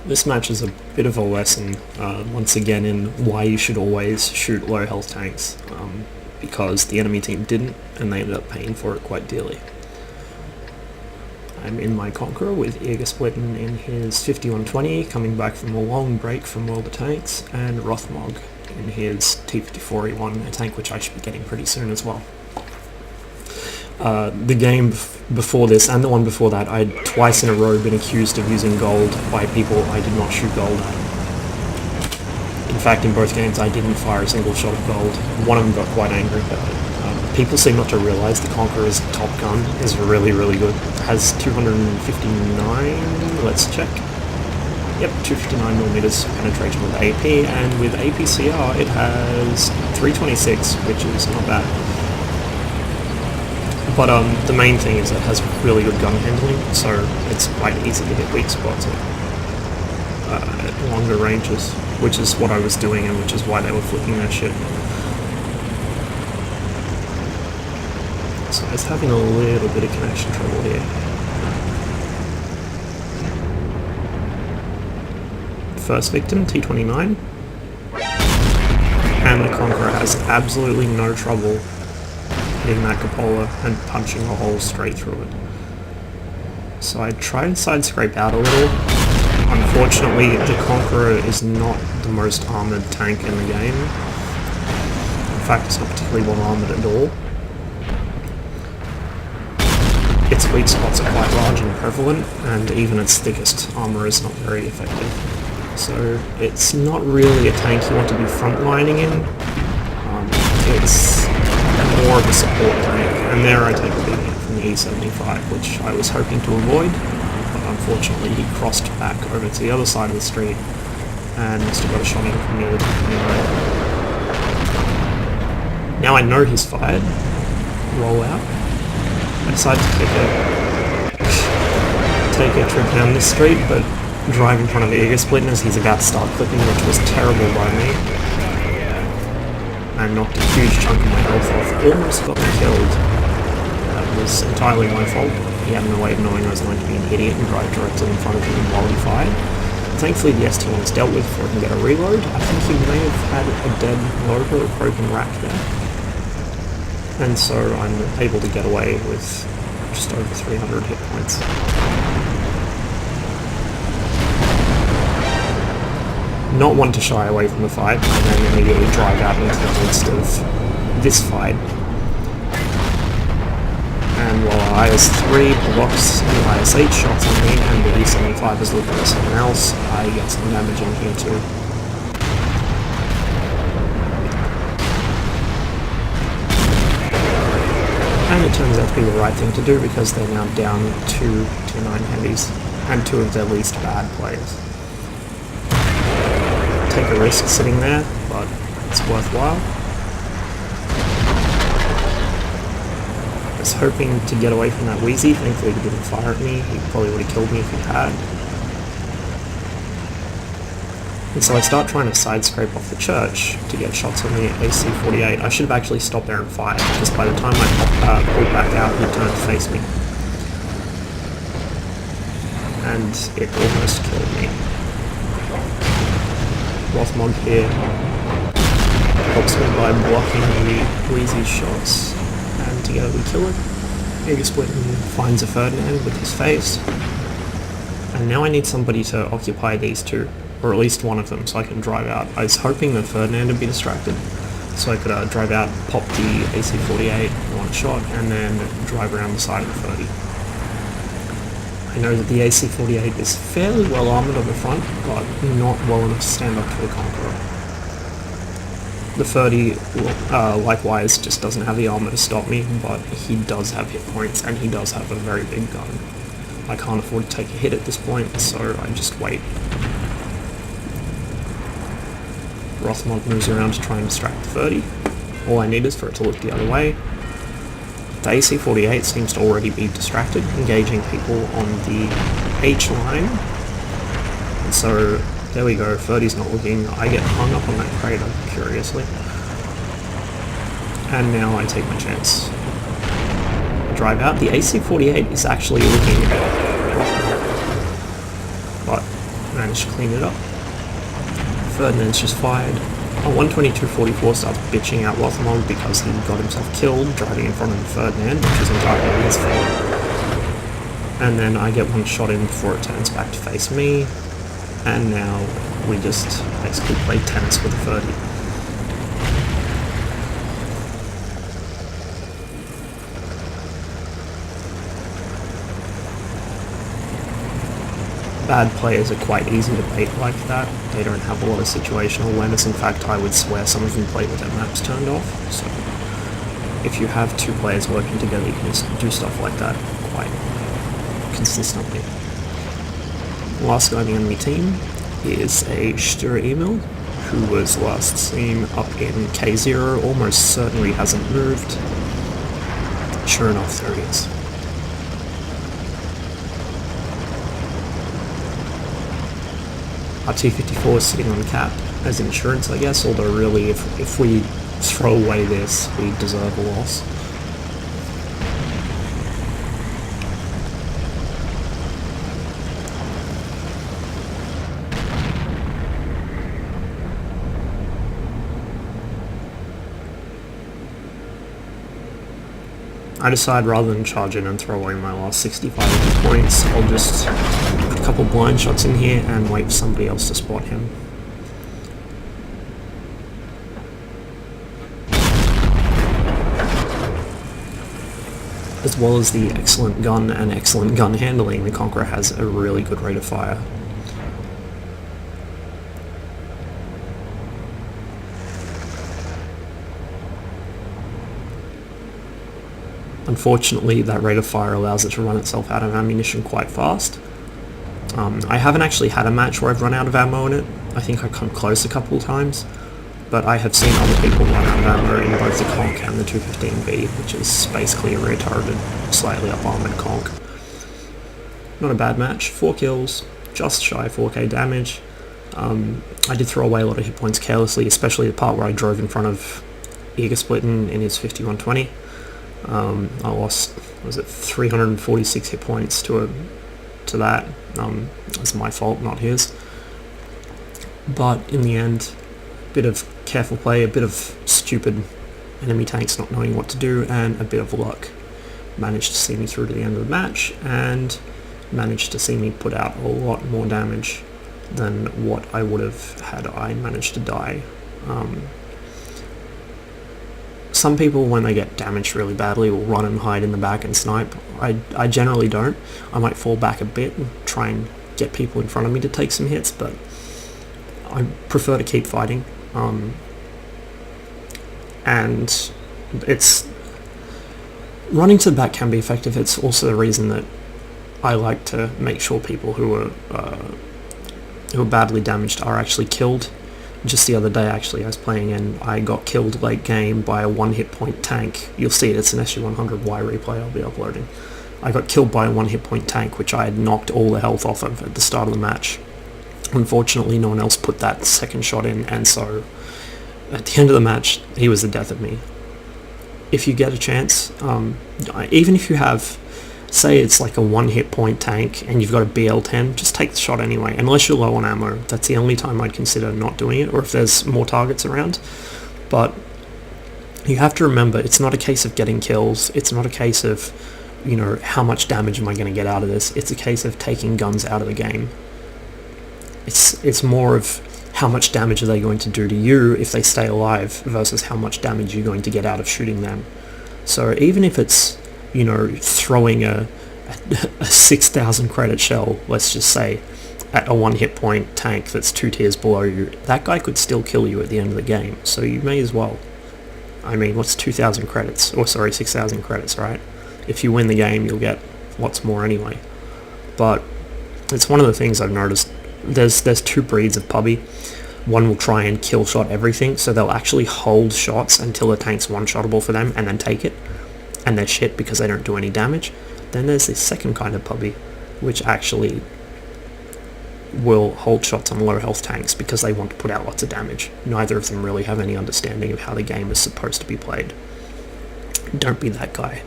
This match is a bit of a lesson, once again, in why you should always shoot low health tanks, because the enemy team didn't, and they ended up paying for it quite dearly. I'm in my Conqueror with Splitten in his 5120, coming back from a long break from World of Tanks, and Rothmog in his T-54E1, a tank which I should be getting pretty soon as well. The game before this and the one before that, I'd twice in a row been accused of using gold by people I did not shoot gold at. In fact, in both games I didn't fire a single shot of gold. One of them got quite angry about it. People seem not to realise the Conqueror's top gun is really, really good. It has 259, let's check. Yep, 259mm penetration with AP, and with APCR it has 326, which is not bad. But the main thing is it has really good gun handling, so it's quite easy to hit weak spots at longer ranges, which is what I was doing and which is why they were flicking their shit. So I was having a little bit of connection trouble here. First victim, T29. And the Conqueror has absolutely no trouble hitting that cupola and punching a hole straight through it. So I tried to side scrape out a little. Unfortunately, the Conqueror is not the most armoured tank in the game. In fact, it's not particularly well armoured at all. Its weak spots are quite large and prevalent, and even its thickest armour is not very effective. So it's not really a tank you want to be frontlining in. It's more of a support tank, and there I take a big hit from the E75, which I was hoping to avoid, but unfortunately he crossed back over to the other side of the street and must have got a shot in from near the anyway. Now I know he's fired. Roll out. I decided to take a trip down this street, but drive in front of Splitten as he's about to start clipping, which was terrible by me. And knocked a huge chunk of my health off. Almost got me killed. That was entirely my fault. He had no way of knowing I was going to be an idiot and drive directly in front of him while he fired. Thankfully the ST1 was dealt with before I can get a reload. I think he may have had a dead loader or broken rack there. And so I'm able to get away with just over 300 hit points. Not one to shy away from the fight, and then immediately drive out into the midst of this fight. And while IS-3 blocks the IS-8 shots on me, and the E-75 is looking at someone else, I get some damage in here too. And it turns out to be the right thing to do, because they're now down 2 T9 heavies, and 2 of their least bad players. Take a risk sitting there, but it's worthwhile. I was hoping to get away from that Wheezy, thankfully he didn't fire at me, he probably would have killed me if he had. And so I start trying to side scrape off the church to get shots on the AC-48. I should have actually stopped there and fired, because by the time I pulled back out, he turned to face me. And it almost killed me. Rothmog here helps me by blocking the Wheezy's shots, and together we kill it. Splitten finds a Ferdinand with his face, and now I need somebody to occupy these two, or at least one of them, so I can drive out. I was hoping the Ferdinand would be distracted, so I could drive out, pop the AC-48 one shot, and then drive around the side of the 30. I know that the AC-48 is fairly well armoured on the front, but not well enough to stand up to the Conqueror. The 30, likewise, just doesn't have the armour to stop me, but he does have hit points, and he does have a very big gun. I can't afford to take a hit at this point, so I just wait. Rothmog moves around to try and distract the 30. All I need is for it to look the other way. The AC-48 seems to already be distracted, engaging people on the H line. And so, there we go, 30's not looking. I get hung up on that crater, curiously. And now I take my chance. Drive out. The AC-48 is actually looking at Rothmog. But managed to clean it up. Ferdinand's just fired. A 122.44 starts bitching out Lothmog because he got himself killed driving in front of Ferdinand, which is entirely his fault. And then I get one shot in before it turns back to face me, and now we just basically play tennis with a 30. Bad players are quite easy to bait like that. They don't have a lot of situational awareness. In fact, I would swear some of them play with their maps turned off. So if you have two players working together, you can just do stuff like that quite consistently. Last guy on the enemy team is a Stur Emil, who was last seen up in K0, almost certainly hasn't moved. Sure enough, there he is. Our T-54 is sitting on cap as insurance, I guess, although really if we throw away this, we deserve a loss. I decide rather than charge in and throw away my last 65 points, I'll just put a couple blind shots in here and wait for somebody else to spot him. As well as the excellent gun and excellent gun handling, the Conqueror has a really good rate of fire. Unfortunately, that rate of fire allows it to run itself out of ammunition quite fast. I haven't actually had a match where I've run out of ammo in it. I think I've come close a couple of times, but I have seen other people run out of ammo in both the Conch and the 215B, which is basically a rear-turreted, slightly up-armoured Conch. Not a bad match. 4 kills, just shy of 4k damage. I did throw away a lot of hit points carelessly, especially the part where I drove in front of Eager-Splitten in his 5120. I lost, was it 346 hit points to that. It's my fault, not his. But in the end, a bit of careful play, a bit of stupid enemy tanks not knowing what to do, and a bit of luck managed to see me through to the end of the match, and managed to see me put out a lot more damage than what I would have had I managed to die. Some people, when they get damaged really badly, will run and hide in the back and snipe. I generally don't. I might fall back a bit and try and get people in front of me to take some hits, but I prefer to keep fighting. And it's... running to the back can be effective. It's also the reason that I like to make sure people who are badly damaged are actually killed. Just the other day, actually, I was playing and I got killed late game by a 1 hit point tank. You'll see it, it's an SG-100Y replay I'll be uploading. I got killed by a 1 hit point tank, which I had knocked all the health off of at the start of the match. Unfortunately, no one else put that second shot in, and so at the end of the match, he was the death of me. If you get a chance, even if you have, say it's like a 1 hit point tank and you've got a BL-10, just take the shot anyway, unless you're low on ammo. That's the only time I'd consider not doing it, or if there's more targets around. But you have to remember, it's not a case of getting kills, it's not a case of, you know, how much damage am I going to get out of this. It's a case of taking guns out of the game. It's more of how much damage are they going to do to you if they stay alive versus how much damage you're going to get out of shooting them. So even if it's, you know, throwing a 6,000 credit shell, let's just say, at a 1 hit point tank that's 2 tiers below you, that guy could still kill you at the end of the game, so you may as well. I mean, what's 2,000 credits? Or sorry, 6,000 credits, right? If you win the game, you'll get lots more anyway. But it's one of the things I've noticed. There's 2 breeds of puppy. One will try and kill shot everything, so they'll actually hold shots until the tank's one-shottable for them and then take it. And they're shit because they don't do any damage. Then there's this second kind of puppy, which actually will hold shots on low health tanks because they want to put out lots of damage. Neither of them really have any understanding of how the game is supposed to be played. Don't be that guy.